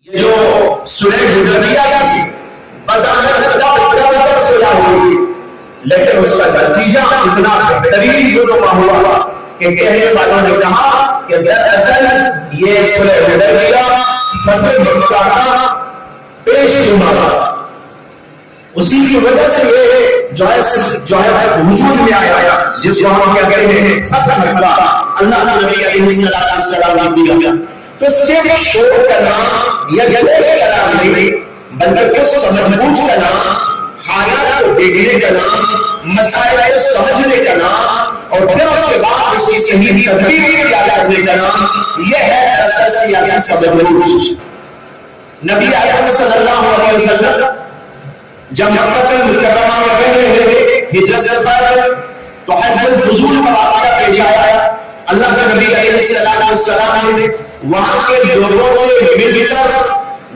یہ جو سورہ حدیبیہ کی بظاہر صلح ہوئی، لیکن اس کا نتیجہ اتنا بہترین ہوا کہ کہنے والوں نے کہا کہ دراصل یہ سورہ حدیبیہ فتح مکہ کا پیش نما، اسی کی وجہ سے یہ جو ہے وجود میں آیا جس کو ہم کیا کہتے ہیں فتح مکہ، اللہ کے نبی علیہ السلام نے دیا۔ تو صرف شور کا نام یا جوش کا نام نہیں، بلکہ اس سمجھ بوجھ کا نام، حالات کو دیکھنے کا نام، مسائل کو سمجھنے کا نام، اور پھر اس کے بعد اس کی صحیح تدبیر کرنے کا نام، یہ ہے دراصل سیاسی سمجھ بوجھ۔ نبی اکرم صلی اللہ علیہ وسلم جب مکہ المکرمہ میں گئے تھے ہجرت سے پہلے، تو حج الفضول کا واقعہ پیش آیا۔ اللہ کے نبی علیہ السلام نے وہاں کے لوگوں سے مل کر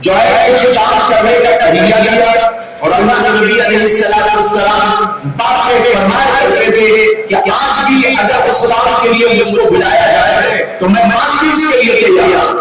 جو ہے کچھ کام کرنے کا تحریہ دیا، اور اللہ کے نبی علیہ السلام باتیں فرمایا کرتے تھے کہ آج بھی اگر اسلام کے لیے مجھ کو بلایا جائے تو میں مان بھی اس کے لیے تیار۔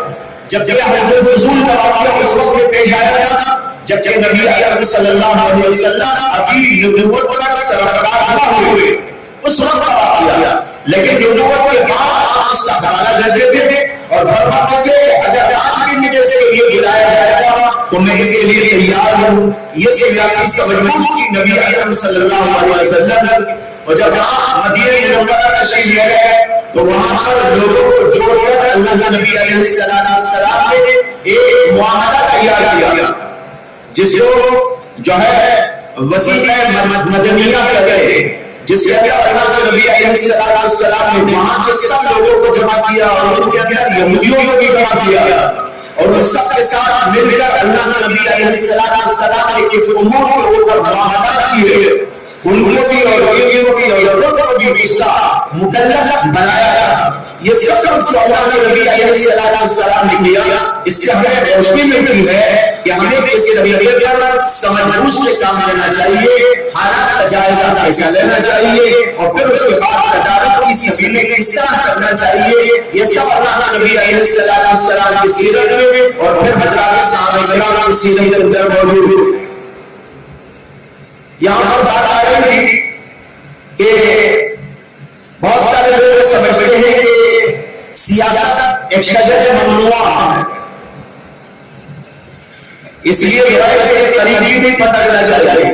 جب حج الفضول کا واقعہ اس وقت میں پیش آیا تھا جبکہ نبی اکرم صلی اللہ علیہ وسلم ابھی نبوت پر سرفراز نہ ہوئے، اس وقت کا واقعہ، لیکن نبوت کے بعد آپ اس کا حوالہ کر دیتے تھے اور فرماتے تھے کہ اگر آج بھی مجھے اس کے لیے بلایا جائے گا تو میں اس کے لیے تیار ہوں۔ یہ سیاسی سمجھ بوجھ کی نبی اکرم صلی اللہ علیہ وسلم، اور جب آپ مدینہ منورہ تشریف لے گئے تو وہاں پر لوگوں کو جوڑ کر اللہ کے نبی علیہ السلام نے ایک معاہدہ تیار کیا جس کو جو ہے وسیلہ مدنیہ کہتے ہیں، جس کے اندر اللہ کے نبی علیہ السلام نے وہاں کے سب لوگوں کو جمع کیا اور ان کے اندر یہودیوں کو بھی جمع کیا، اور ان سب کے ساتھ مل کر اللہ کے نبی علیہ السلام نے کچھ امور کے اوپر معاہدات کیے، ان کو بھی اور یہودیوں کو بھی اور یہودیوں کو بھی اس کا مکلف بنایا۔ یہ سب جو اللہ کے نبی علیہ السلام نے کیا، اس سے ہمیں روشنی ملتی ہے کہ ہمیں اس طریقے پر سمجھ بوجھ سے کام لینا چاہیے، حالات کا جائزہ کیسا لینا چاہیے، اور پھر اس کے بعد عدالت کی سبیلیں کس طرح کرنا چاہیے، یہ سب اللہ کے نبی علیہ السلام کی سیرت میں اور پھر حضرات صحابہ کرام کی سیرت کے اندر موجود ہے۔ یہاں پر بات آ رہی تھی کہ بہت سارے لوگ سمجھتے ہیں کہ سیاست ایک شجر ممنوع ہے، اس لیے اس کے قریبی بھی پتہ لگنا چاہیے۔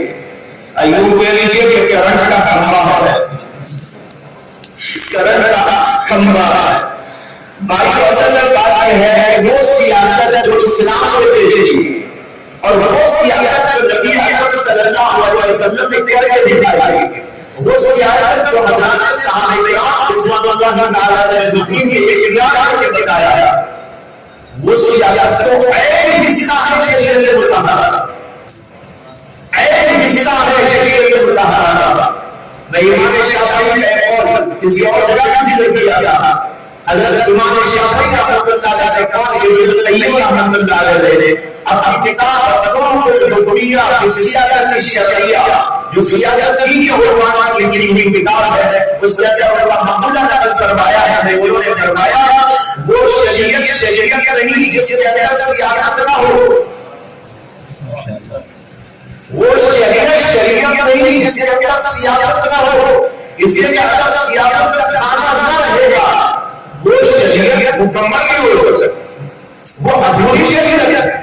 ایوب کہہ لیجیے کہ کرنٹ کا کھمبا ہے، کرنٹ کا کھمبا ہے۔ باقی اصل بات یہ ہے کہ وہ سیاست جو اسلام نے پیش کی اور وہ سیاست جو نبی اکرم صلی اللہ علیہ وسلم نے کر کے دکھائی، وہ سیاست جو حضرات صحابہ کرام رضوان اللہ تعالی علیہم نے اختیار کر کے بتایا، وہ سیاست کو عین حصہ ہے شریعت مطہرہ، عین حصہ ہے شریعت مطہرہ۔ میں امام شافعی کا ایک قول کسی اور جگہ کسی نے کیا تھا، حضرت امام شافعی رحمۃ اللہ علیہ قول ابن القیم رحمۃ اللہ علیہ نے اپنی کتاب فتاوی الحکمیہ فی السیاست الشرعیہ، جو سیاست کی عنوان لکھی ہوئی کتاب ہے، اس کے اندر اللہ محمود نقل فرمایا ہے، انہوں نے فرمایا وہ شریعت نہیں جس کے اندر سیاست نہ ہو، وہ شریعت نہیں جس کے اندر سیاست نہ ہو، اس کے اندر سیاست کا کھانا نہ رہے گا، وہ شریعت مکمل نہیں ہو سکتی، وہ ادھوری شریعت ہے،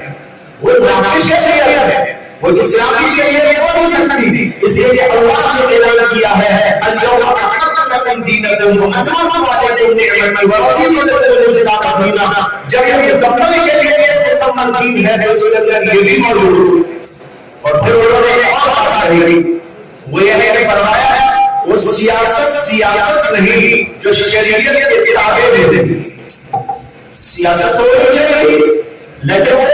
وہ ناقص شریعت ہے، وہ اسلامی شریعت ہو نہیں سکتی۔ اس لیے اللہ نے اعلان کیا ہے اليوم اکملت لکم دینکم واتممت علیکم نعمتی ورضیت لکم الاسلام دینا۔ جب یہ مکمل شریعت مکمل دین ہے تو اس کے اندر یہ بھی موجود ہے۔ اور پھر انہوں نے ایک اور بات کہی، وہ یہ ہے کہ فرمایا ہے وہ سیاست نہیں جو شریعت کے تابع دے، سیاست تو چاہیے لیکن وہ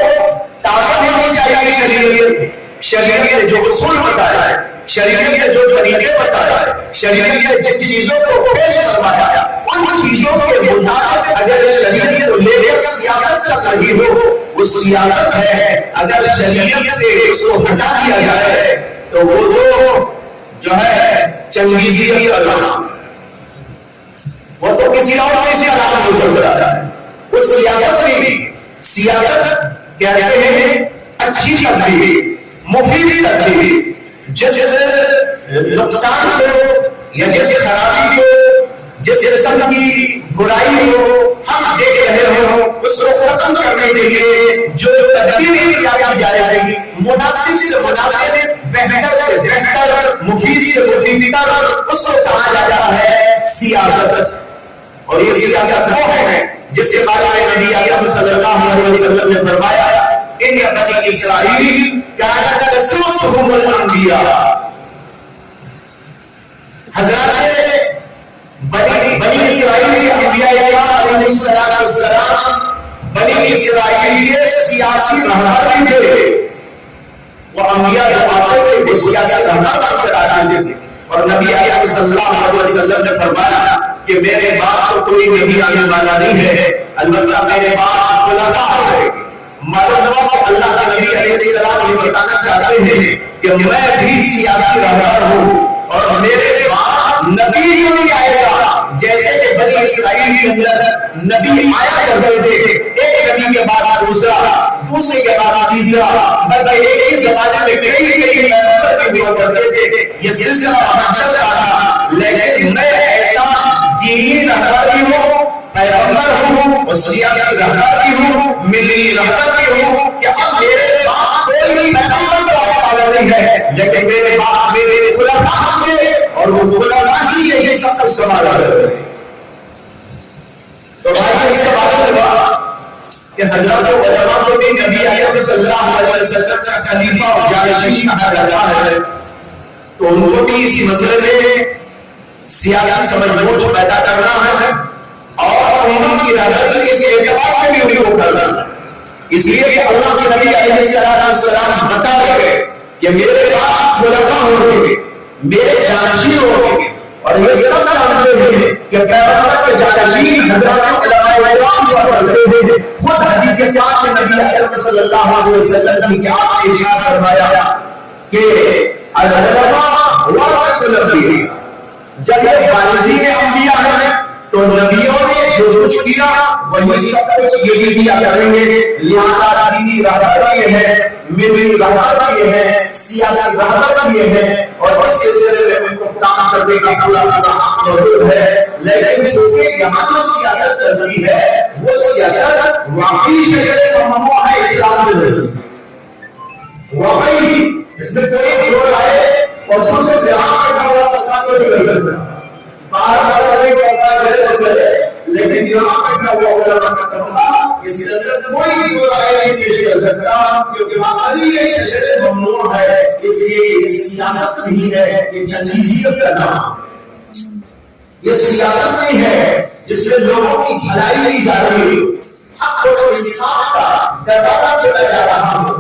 تابع نہیں چاہیے شریعت کے جو اصول بتایا ہے، شریعت کے جو طریقے بتایا ہے، شریعت کے جن چیزوں کو پیش کروایا ہے، ان چیزوں کے مطابق اگر شریعت کو لے کر سیاست چل رہی ہو، وہ سیاست ہے۔ اگر شریعت سے اس کو ہٹا دیا جائے تو وہ تو جو ہے چنگیزیت کا نام، وہ تو کسی اور چیز کا نام ہو سکتا ہے، وہ سیاست نہیں۔ سیاست کہتے ہیں اچھی تدبیر، مفید تدبیر، جس نقصان کو یا جس خرابی کو، جس قسم کی برائی کو ہم دیکھ رہے ہو اس کو ختم کرنے کے لیے جو تدبیر کی جائے گی، مناسب سے مناسب، بہتر سے بہتر، مفید سے مفید تر، اس کو کہا جاتا ہے سیاست۔ اور یہ سیاست وہ ہے جس کے بارے میں نبی اکرم صلی اللہ علیہ وسلم نے فرمایا ان بنی اسرائیل کانت تسوسهم الانبیاء، حضرات بنی اسرائیل انبیاء کرام علیہ السلام بنی اسرائیل کے سیاسی رہنما تھے، وہ انبیاء کے آتے تھے، سیاسی رہنما قرار دیتے تھے۔ اور نبی اکرم صلی اللہ علیہ وسلم نے فرمایا کہ میرے بعد تو کوئی نبی آنے والا نہیں ہے، البتہ میرے بعد خلفاء ہیں۔ معلوم ہوا کہ اللہ کے نبی علیہ السلام یہ بتانا چاہتے ہیں کہ میں بھی سیاسی رہنما ہوں اور میرے بعد نبی نہیں آئے گا جیسے کہ بنی اسرائیل کے اندر نبی آیا کرتے تھے، ایک نبی کے بعد دوسرا، دوسرے کے بعد تیسرا، بلکہ ایک ہی زمانے میں کئی پیغمبر بھی ہوا کرتے تھے، یہ سلسلہ چل رہا تھا۔ لیکن میں ایسا دینی رہنما بھی ہوں، پیغمبر ہوں اور سیاسی رہنما بھی ہوں، ملی رہنما بھی ہوں کہ اب میرے بعد کوئی بھی پیغمبر تو آنے والا نہیں ہے، لیکن میرے بعد میرے خلفاء ہوں گے اور وہ خلفاء ہی یہ سب کچھ سنبھالا کرتے ہیں۔ تو بھائی اس کے بعد ہوا کہ حضرات علماء کو بھی نبی اکرم صلی اللہ علیہ وسلم کا خلیفہ اور جانشین کہا جاتا ہے، تو ان کو بھی اسی مسئلے میں سیاسی سمجھ بوجھ پیدا کرنا ہے اور امت کی رہنمائی اس اعتبار سے بھی ان کو کرنا ہے۔ اس لیے کہ اللہ کے نبی علیہ السلام بتا رہے کہ میرے بعد خلفاء ہوں گے، میرے جانشین ہوں گے، اور یہ سب جانتے ہیں کہ پیغمبر کے جانشین حضرات علماء کرام ہوا کرتے ہیں۔ خود حدیث پاک میں نبی اکرم صلی اللہ علیہ وسلم نے کیا ارشاد فرمایا کہ العلماء ورثۃ الانبیاء، جب یہ وارثین انبیاء ہیں تو نبیوں نے جو کچھ کیا وہی سب کچھ یہ بھی کیا کریں گے۔ لہذا دینی رہنمائی یہ ہے، ملی رہنمائی یہ ہے، سیاسی رہنمائی یہ ہے، اور اس سلسلے میں ان کو کام کرنے کا پورا حق موجود ہے۔ لیکن چونکہ یہاں جو سیاست چل رہی ہے وہ سیاست واقعی شجر ممنوع ہے اسلام کے نزدیک، واقعی اس میں کوئی دو رائے اور سب سے بیان کرنا ہوا طبقہ کو نہیں کر سکتا، باہر نہیں کرتا کرے، لیکن یہاں بیٹھا ہوا علماء کا طبقہ اس کے اندر کوئی دو رائے نہیں پیش کر سکتا، کیونکہ واقعی یہ شجر ممنوع ہے۔ اس لیے یہ سیاست نہیں ہے، یہ چنگیزیت کا نام ہے۔ یہ سیاست نہیں ہے جس میں لوگوں کی بھلائی کی جا رہی ہے، حق اور انصاف کا دروازہ کھولا جا رہا ہو،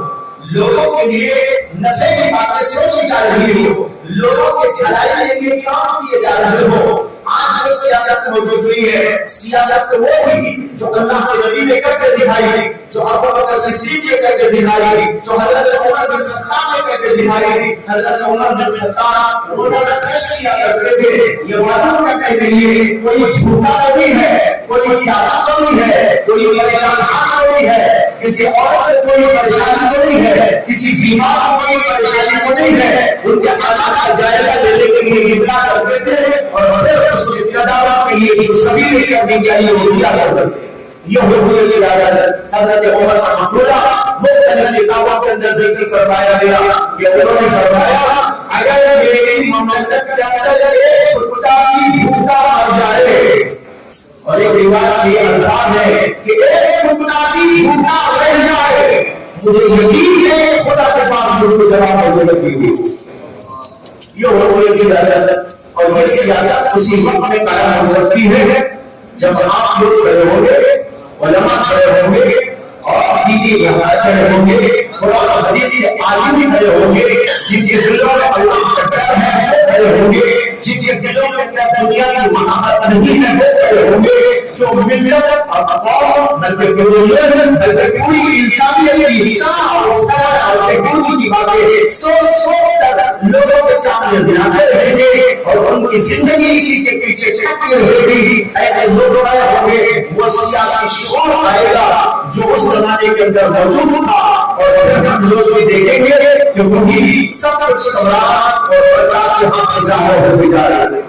لوگوں کے لیے نفع کی باتیں سوچی جا رہی ہو، لوگوں کے بھلائی کے لیے کام کیے جا رہے ہو۔ آج جو سیاست موجود ہوئی ہے، سیاست وہ تھی جو اللہ کے نبی نے کر کے دکھائی، جو ابو بکر صدیق نے کر کے دکھائی، جو حضرت عمر بن خطاب نے کر کے دکھائی۔ حضرت عمر بن خطاب روزانہ کشت کیا کرتے تھے، یہ معلوم کرنے کے لیے کوئی بھوکا تو نہیں ہے، کوئی پیاسا تو نہیں ہے، کوئی پریشان حال تو نہیں ہے، کسی عورت کو کوئی پریشانی تو نہیں ہے، کسی بیمار کو کوئی پریشانی تو نہیں ہے۔ ان کے حالات کا جائزہ لینے کے لیے ابتدا کرتے تھے اور پھر اس کے ابتدا کے لیے جو سبھی نے کرنی چاہیے وہ کیا کرتے تھے۔ یہ ہوئی سیاست حضرت عمر کا مفروضہ مختلف کتابوں کے اندر ذکر فرمایا گیا کہ انہوں نے فرمایا اگر میری مملکت کے اندر ایک کتا بھی بھوکا مر جائے، اور ایک روایت یہ الفاظ ہے کہ ایک کتا بھی بھوکا رہ جائے، مجھے یقین ہے خدا کے پاس مجھ کو جواب ملے گی۔ یہ ہوئی سیاست، اور یہ سیاست اسی وقت میں قائم ہو سکتی ہے جب آپ لوگ کھڑے ہوں گے، علماء کھڑے ہوں گے، اور دینی رہنما کھڑے ہوں گے، قرآن و حدیث کے عالم بھی کھڑے ہوں گے، جن کے دلوں میں اللہ کا ڈر ہے کھڑے ہوں گے، جن کے دلوں میں دنیا کی محبت نہیں ہے وہ کھڑے ہوں گے، جو ملت اور قوم بلکہ بلکہ پوری انسانیت کی اصلاح اور بہبود کی باتیں سوچ کر لوگوں کے سامنے بلاتے رہیں گے، اور ان کی زندگی اسی کے پیچھے چھٹی رہے گی. ایسے لوگ آئے ہوں گے, وہ سیاسی شعور آئے گا جو اس زمانے کے اندر موجود تھا, اور پھر ہم لوگ بھی دیکھیں گے کہ وہی سب کچھ سمراٹ اور برکات کے ہاتھ ظاہر ہو جا رہا ہے.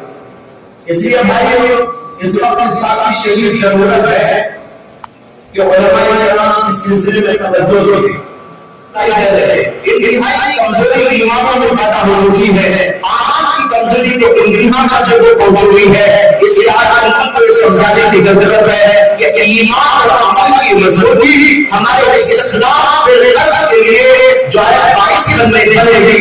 اس لیے بھائیو اس وقت اس بات کی شدید ضرورت ہے کہ علماء کرام اس سلسلے میں توجہ دیں. انتہائی کمزوری ایمانوں میں پیدا ہو چکی ہے, آج کی کمزوری تو انتہا کا جگہ پہنچ چکی ہے. اس لیے آج ہم کو یہ سمجھانے کی ضرورت ہے کہ ایمان اور عمل کی مضبوطی ہمارے اختلاف سے لڑنے کے لیے جو ہے باعث بنے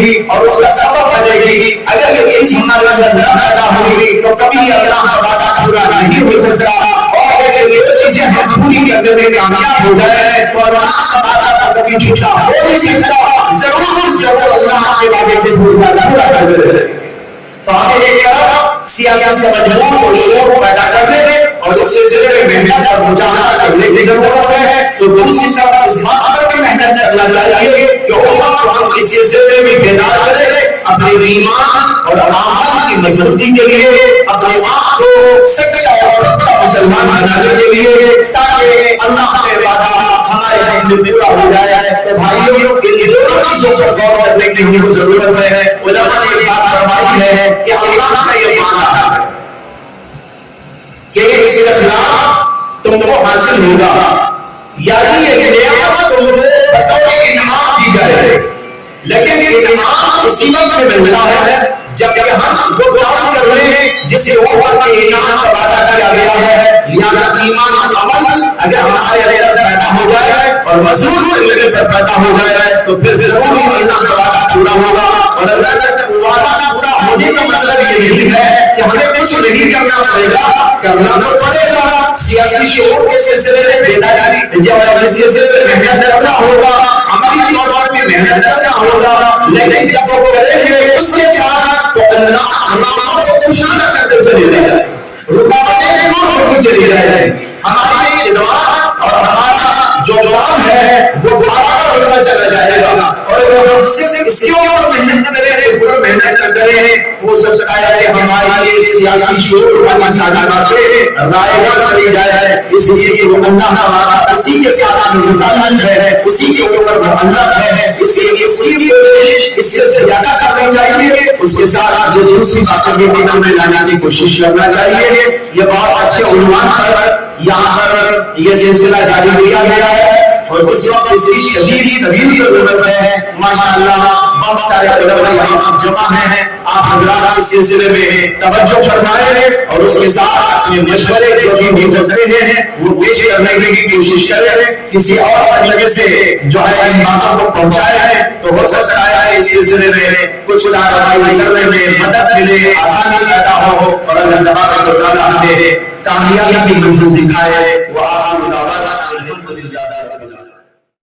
گی اور اس کا سبب بنے گی. اگر یہ چیز ہمارے اندر نہ پیدا ہوگی تو کبھی اللہ کا وعدہ پورا نہیں ہو سکتا, اور اگر یہ چیزیں ہم پوری کرنے میں کامیاب ہو گئے تو اللہ کا وعدہ کبھی جھوٹا ہو نہیں سکتا. ضرور اللہ کے وعدے کو پورا کر دے. تو ہمیں ایک طرف سیاسی سمجھوں اور شور پیدا کرنے میں اور اس سلسلے میں محنت اور مجاہدہ کرنے کی ضرورت ہے. تو دوسری طرف اس بات پر بھی محنت کرنا چاہیے کہ امت کو ہم اس سلسلے میں بیدار کریں, اپنے ایمان اور اعمال کی مضبوطی کے لیے, اپنے آپ کو سچا اور پختہ مسلمان بنانے کے لیے, تاکہ اللہ کا وعدہ ہمارے حق میں پورا ہو جائے. تو بھائیوں ان دونوں چیزوں پر غور کرنے کی ہمیں ضرورت ہے. علماء نے یہ بات فرمائی ہے کہ اللہ کا یہ وعدہ ہے کہ اس اخلاق تم کو حاصل ہوگا, یعنی یہ نعمت تم کو بطور انعام دی جائے, لیکن یہ انعام اسی وقت میں ملتا ہے جب ہم وہ کام کر رہے ہیں جسے اوپر کے انعام کا وعدہ کیا گیا ہے. لہذا ایمان اور عمل اگر ہمارے اندر پیدا ہو جائے اور مضبوط لیول پر پیدا ہو جائے تو پھر ضرور اللہ کا وعدہ پورا ہوگا. اور اللہ کا وعدہ پورا ہونے کا مطلب یہ نہیں ہے کہ ہمیں کچھ نہیں کرنا پڑے گا, کرنا تو پڑے گا. سیاسی شعور کے سلسلے میں بیداری جب اس سلسلے میں محنت کرنا ہوگا, عملی طور پر بھی محنت کرنا ہوگا, لیکن جب وہ کریں گے اس کے ساتھ تو اللہ ہمارا کو کشادہ کرتے چلے جائے, رکاوٹیں دور ہوتی چلی جائے. ہماری ادوار اور ہمارا جو کام ہے وہ بارہ ہوتا چلا جائے گا. اور اگر ہم صرف اس کے اوپر محنت کریں, اس پر محنت کریں, ہو سکتا ہے کہ ہماری سیاسی شعور والی سازشیں رائے چلی جائے. اس لیے کہ وہ اللہ کا وعدہ اسی کے ساتھ متعلق ہے, اسی کے اوپر معلق ہے. اس لیے اس کی کوشش اس سے زیادہ کرنی چاہیے, اس کے ساتھ یہ دوسری باتیں بھی عمل میں لانے کی کوشش کرنا چاہیے. یہ بہت اچھے عنوان پر یہاں پر یہ سلسلہ جاری کیا گیا ہے, اور اس وقت اس کی شدید طویل ضرورت ہے. ماشاءاللہ بہت سارے علماء یہاں جمع ہیں. آپ حضرات اس سلسلے میں توجہ فرمائیں اور اس کے ساتھ اپنے مشورے جو بھی ہو سکتے ہیں وہ پیش کرنے کی کوشش کریں. کسی اور طریقے سے جو ہے ان باتوں کو پہنچایا ہے تو ہو سکتا ہے اس سلسلے میں کچھ کارروائی کرنے میں مدد ملے, آسانی پیدا ہو, اور اللہ تبارک و تعالیٰ ہمیں کامیابی کی منزل دکھائے.